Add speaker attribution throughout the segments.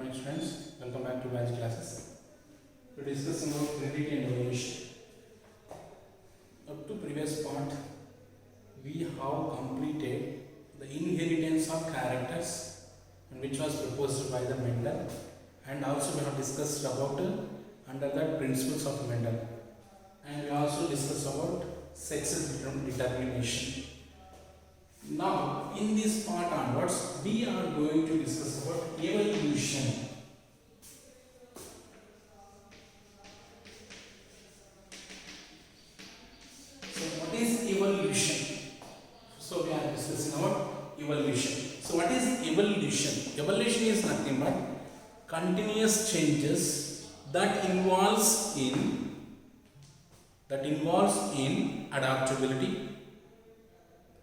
Speaker 1: morning students, welcome back to biology classes. To discuss about heredity and evolution. Up to previous part, we have completed the inheritance of characters and which was proposed by the Mendel, and also we have discussed about under the principles of Mendel, and we also discussed about sex determination. Now, in this part onwards, we are going to discuss about evolution. So, what is evolution? So, we are discussing about evolution. So, what is evolution? Evolution is nothing but continuous changes that involves in adaptability,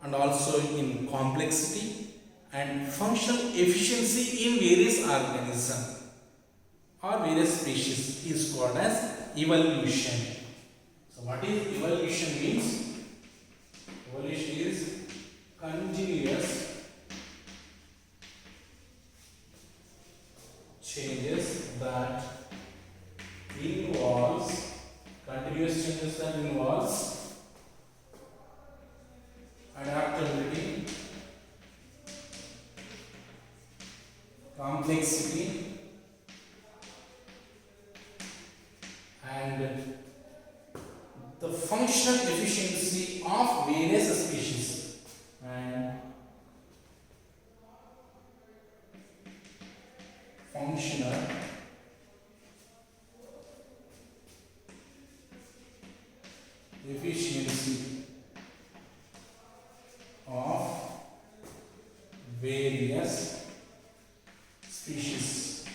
Speaker 1: and also in complexity and functional efficiency in various organisms or various species is called as evolution. So what is evolution means? Evolution is continuous changes that involves adaptability, complexity, and the functional efficiency of various species. And functional efficiency of various species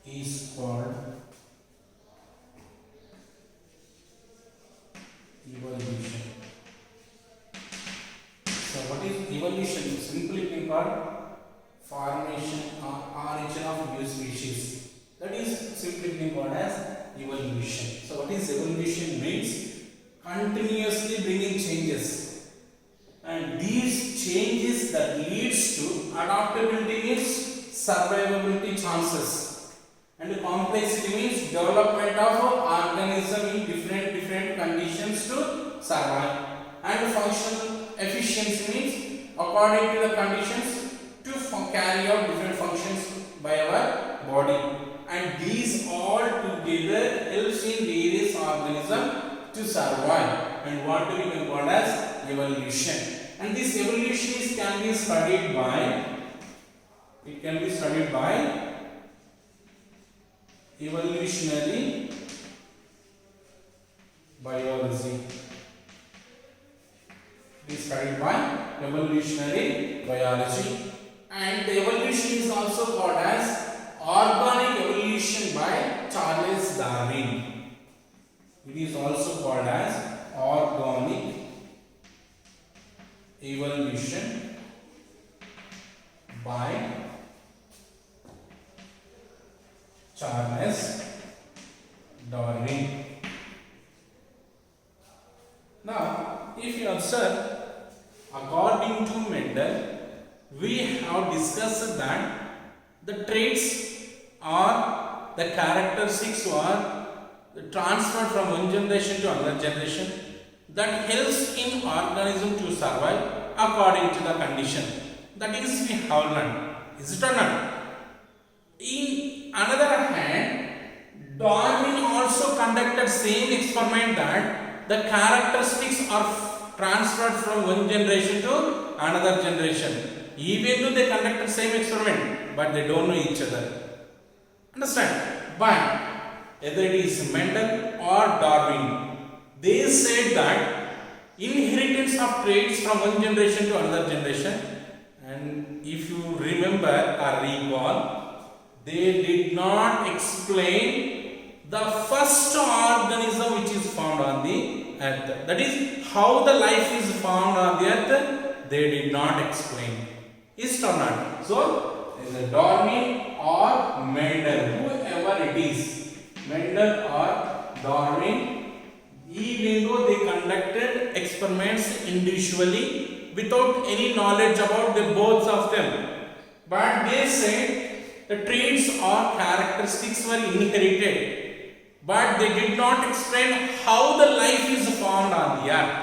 Speaker 1: is called evolution. So what is evolution? Simply being called formation or origin of new species. That is simply being called as evolution. So what is evolution means? Continuously bringing changes, and these changes that leads to adaptability means survivability chances, and complexity means development of organism in different conditions to survive, and functional efficiency means according to the conditions to carry out different functions by our body, and these all together helps in various organisms to survive, and what we can call as evolution. And this evolution can be studied by evolutionary biology. It is studied by evolutionary biology, and the evolution is also called as organic evolution by Charles Darwin. It is also called as organic evolution by Charles Darwin. Now, if you observe, according to Mendel, we have discussed that the traits or the characteristics are transferred from one generation to another generation that helps in organism to survive according to the condition. That is, we have learned. Is it or not? In another hand, Darwin also conducted same experiment that the characteristics are transferred from one generation to another generation. Even though they conducted same experiment, but they don't know each other. Understand? But whether it is Mendel or Darwin, they said that inheritance of traits from one generation to another generation, and if you remember or recall, they did not explain the first organism which is found on the earth. That is, how the life is found on the earth, they did not explain. Is or not? So, either Darwin or Mendel, whoever it is, Mendel or Darwin, even though they conducted experiments individually without any knowledge about the both of them, but they said the traits or characteristics were inherited, but they did not explain how the life is formed on the earth.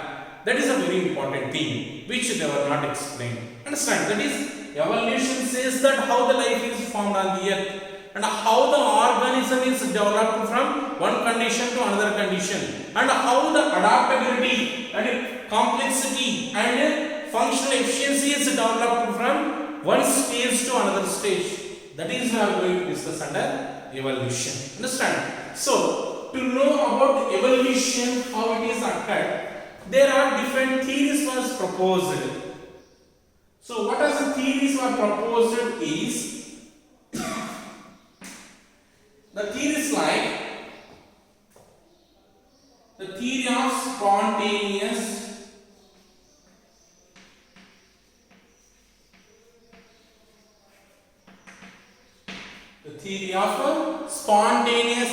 Speaker 1: That is a very important thing which they were not explained. Understand? That is, evolution says that how the life is formed on the earth and how the organism is developed from one condition to another condition, and how the adaptability and complexity and functional efficiency is developed from one stage to another stage. That is we are going to discuss under evolution. Understand? So, to know about evolution, how it is occurred, there are different theories was proposed. So, what are the theories were proposed is, the theories like the theory of spontaneous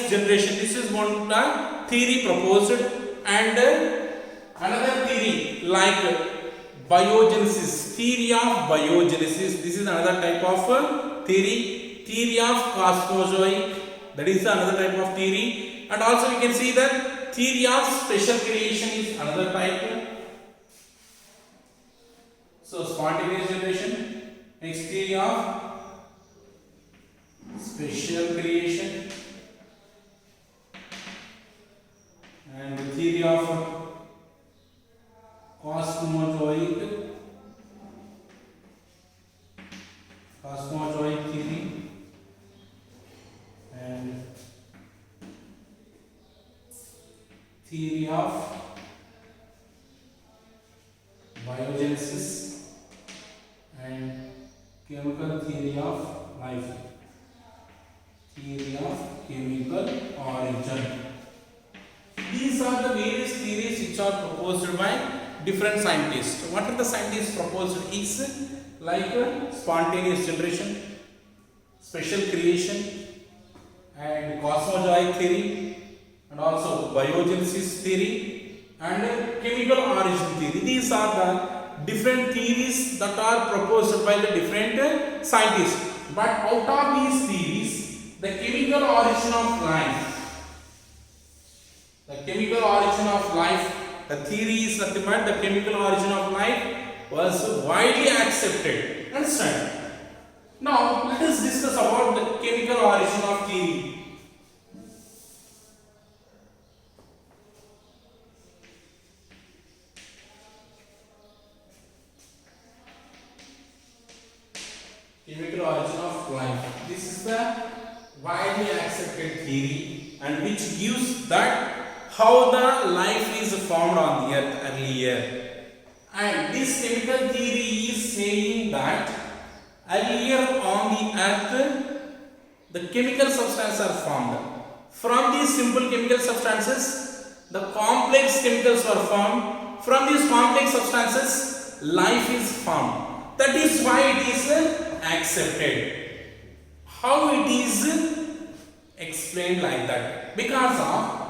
Speaker 1: generation. This is one theory proposed, and another theory like biogenesis, theory of biogenesis. This is another type of theory. Theory of cosmozoic, that is another type of theory, and also we can see that theory of special creation is another type. So spontaneous generation, next theory of special creation, and the theory of cosmozoic theory, and theory of biogenesis, and chemical theory of life, theory of chemical origin. These are the various theories which are proposed by different scientists. What are the scientists proposed is like spontaneous generation, special creation, and cosmozoic theory, and also biogenesis theory, and chemical origin theory. These are the different theories that are proposed by the different scientists. But out of these theories, the chemical origin of life, the theory is nothing but the chemical origin of life was widely accepted. Understand? Now let us discuss about the chemical origin of theory. Chemical origin of life. This is the widely accepted theory, and which gives that how the life is formed on the earth earlier. And this chemical theory is saying that earlier on the earth the chemical substances are formed. From these simple chemical substances, the complex chemicals were formed. From these complex substances, life is formed. That is why it is accepted. How it is explained like that? Because of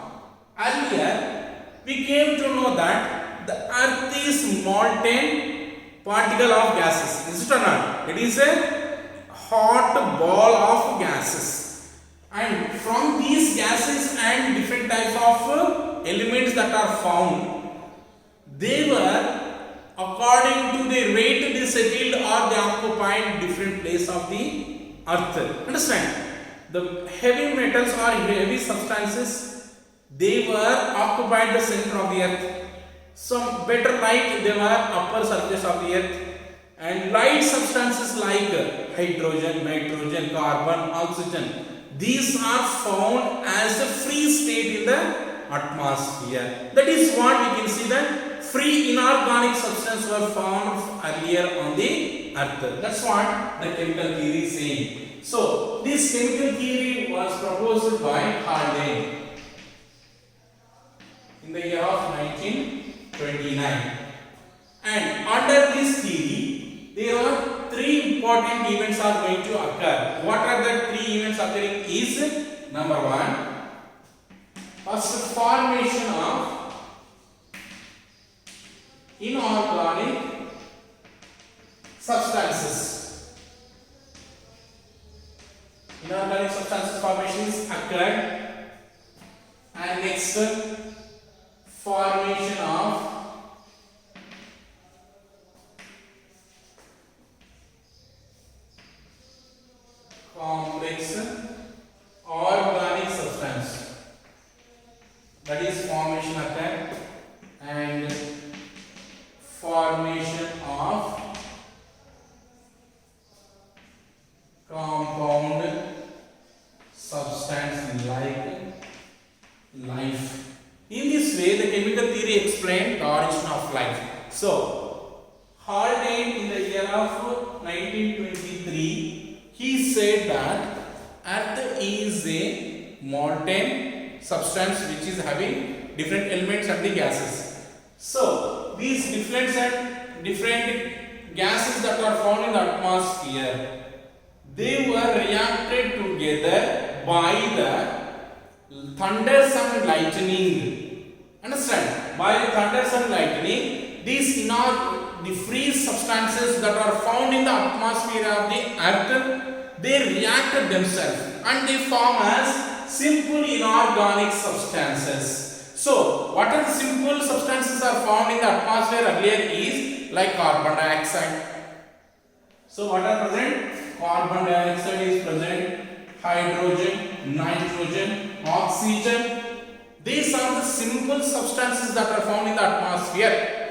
Speaker 1: earlier we came to know that the earth is molten particle of gases. Is it or not? It is a hot ball of gases, and from these gases and different types of elements that are found, they were according to the rate they settled or they occupied different place of the earth. Understand? The heavy metals or heavy substances, they were occupied the center of the earth. Some better light, they were upper surface of the earth, and light substances like hydrogen, nitrogen, carbon, oxygen, these are found as a free state in the atmosphere. That is what we can see, that free inorganic substances were found earlier on the earth. That's what the chemical theory is saying. So this chemical theory was proposed by Haldane in the year of 1929. And under this theory, there are three important events are going to occur. What are the three events occurring is, number one, first formation of inorganic substances. inorganic substances formations occurred. And next, formation of complex organic substance, that is formation occurred. And formation of compound substance like life. In this way, the chemical theory explained the origin of life. So, Haldane in the year of 1923, he said that Earth is a molten substance which is having different elements and the gases. So, these different gases that are found in the atmosphere, they were reacted together by the thunders and lightning. Understand? By the thunders and lightning, these the free substances that are found in the atmosphere of the earth, they reacted themselves and they form as simple inorganic substances. So, what are the simple substances are found in the atmosphere earlier is like carbon dioxide. So, what are present? Carbon dioxide is present, hydrogen, nitrogen, oxygen. These are the simple substances that are found in the atmosphere.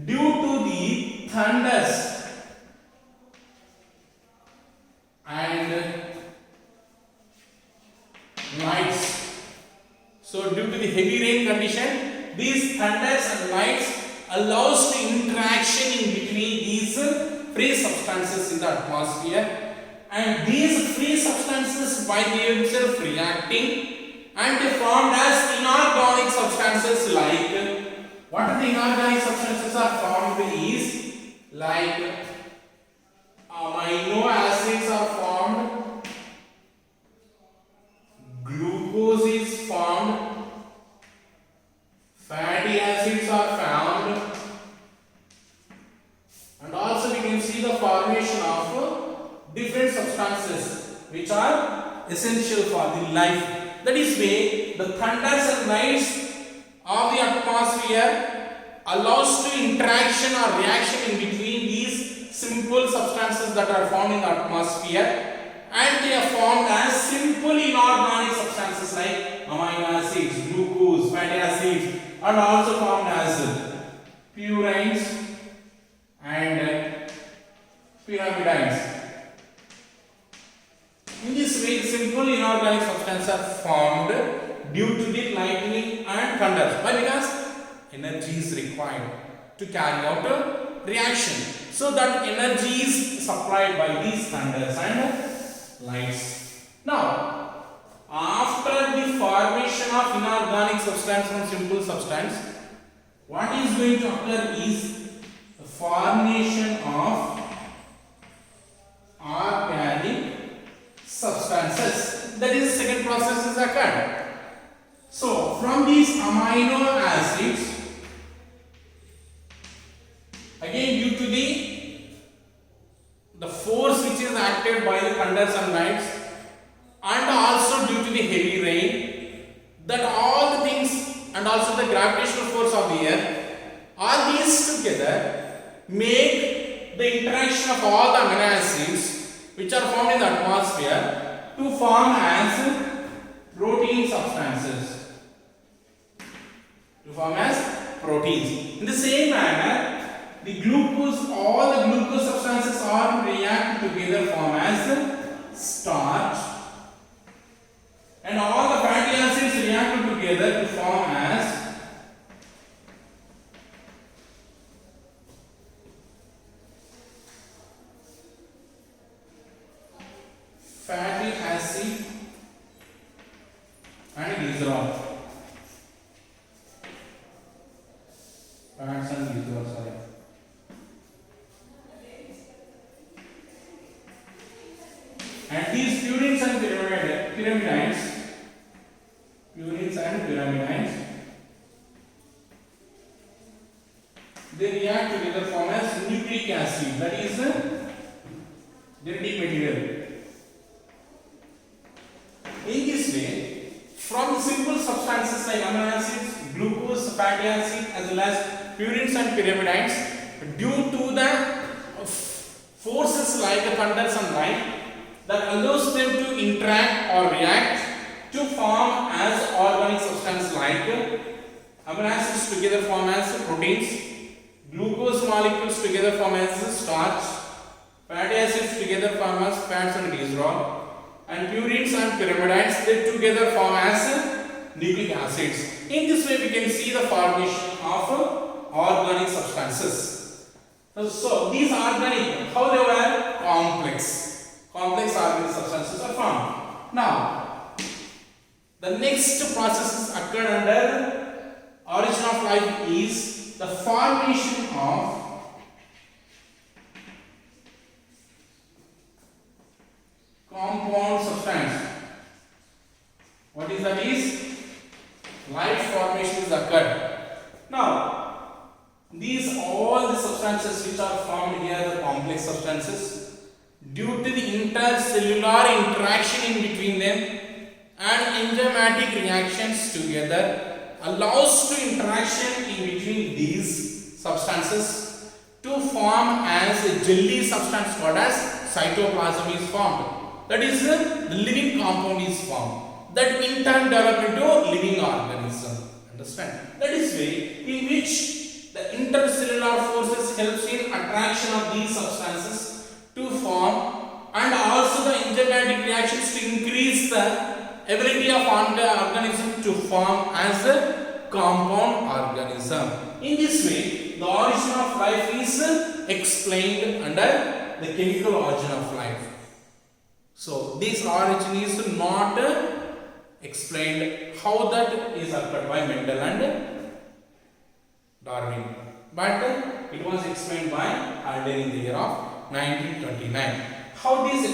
Speaker 1: Due to the thunders and lights, so due to the heavy rain condition, these thunders and lights allows the interaction in between these free substances in the atmosphere, and these free substances by themselves reacting and they formed as inorganic substances like, what are the inorganic substances are formed is like amino acids are formed, glucose is formed, fatty acids are found, and also we can see the formation of different substances which are essential for the life. That is why the thunders and lights of the atmosphere allows to interaction or reaction in between these simple substances that are found in the atmosphere, and they are formed as simple inorganic substances like amino acids, glucose, fatty acids, and also formed as purines and pyrimidines. In this way, simple inorganic substances are formed due to the lightning and thunder. Why? Because energy is required to carry out a reaction. So that energy is supplied by these thunders and lights. Now, after the formation of inorganic substance from simple substance, what is going to occur is the formation of organic substances. That is, the second process is occurred. So, from these amino acids, again due to the force which is acted by the thunders and lights, and also due to the heavy rain, that all the things and also the gravitational force of the earth, all these together make the interaction of all the amino acids which are found in the atmosphere to form as protein substances. To form as proteins. In the same manner, the glucose, all the glucose substances are react together form as starch, and all the fatty acids react together to form as fatty acid and glycerol. Fats and glycerol, sorry. And these purines and pyrimidines, they react together form as nucleic acid, that is a genetic material. like amino acids, glucose, fatty acid, as well as purines and pyrimidines, due to the forces like thunder and light that allows them to interact or react to form as organic substance like amino acids together form as proteins, glucose molecules together form as starch, fatty acids together form as fats and glycerol, and purines and pyrimidines they together form as nucleic acids. In this way we can see the formation of organic substances. So these organic, how they were? Complex organic substances are formed. Now the next processes occurred under origin of life is the formation of compound substance. What is that? Is life formation is occurred. Now all the substances which are formed here, the complex substances, due to the intercellular interaction in between them and enzymatic reactions together allows to interaction in between these substances to form as a jelly substance called as cytoplasm is formed. That is the living compound is formed that in turn develop into living organism. Understand? That is way in which the intercellular forces helps in attraction of these substances to form, and also the enzymatic reactions to increase the ability of organism to form as a compound organism. In this way, the origin of life is explained under the chemical origin of life. So this origin is not explained how that is occurred by Mendel and Darwin, but it was explained by Haldane in the year of 1929. How this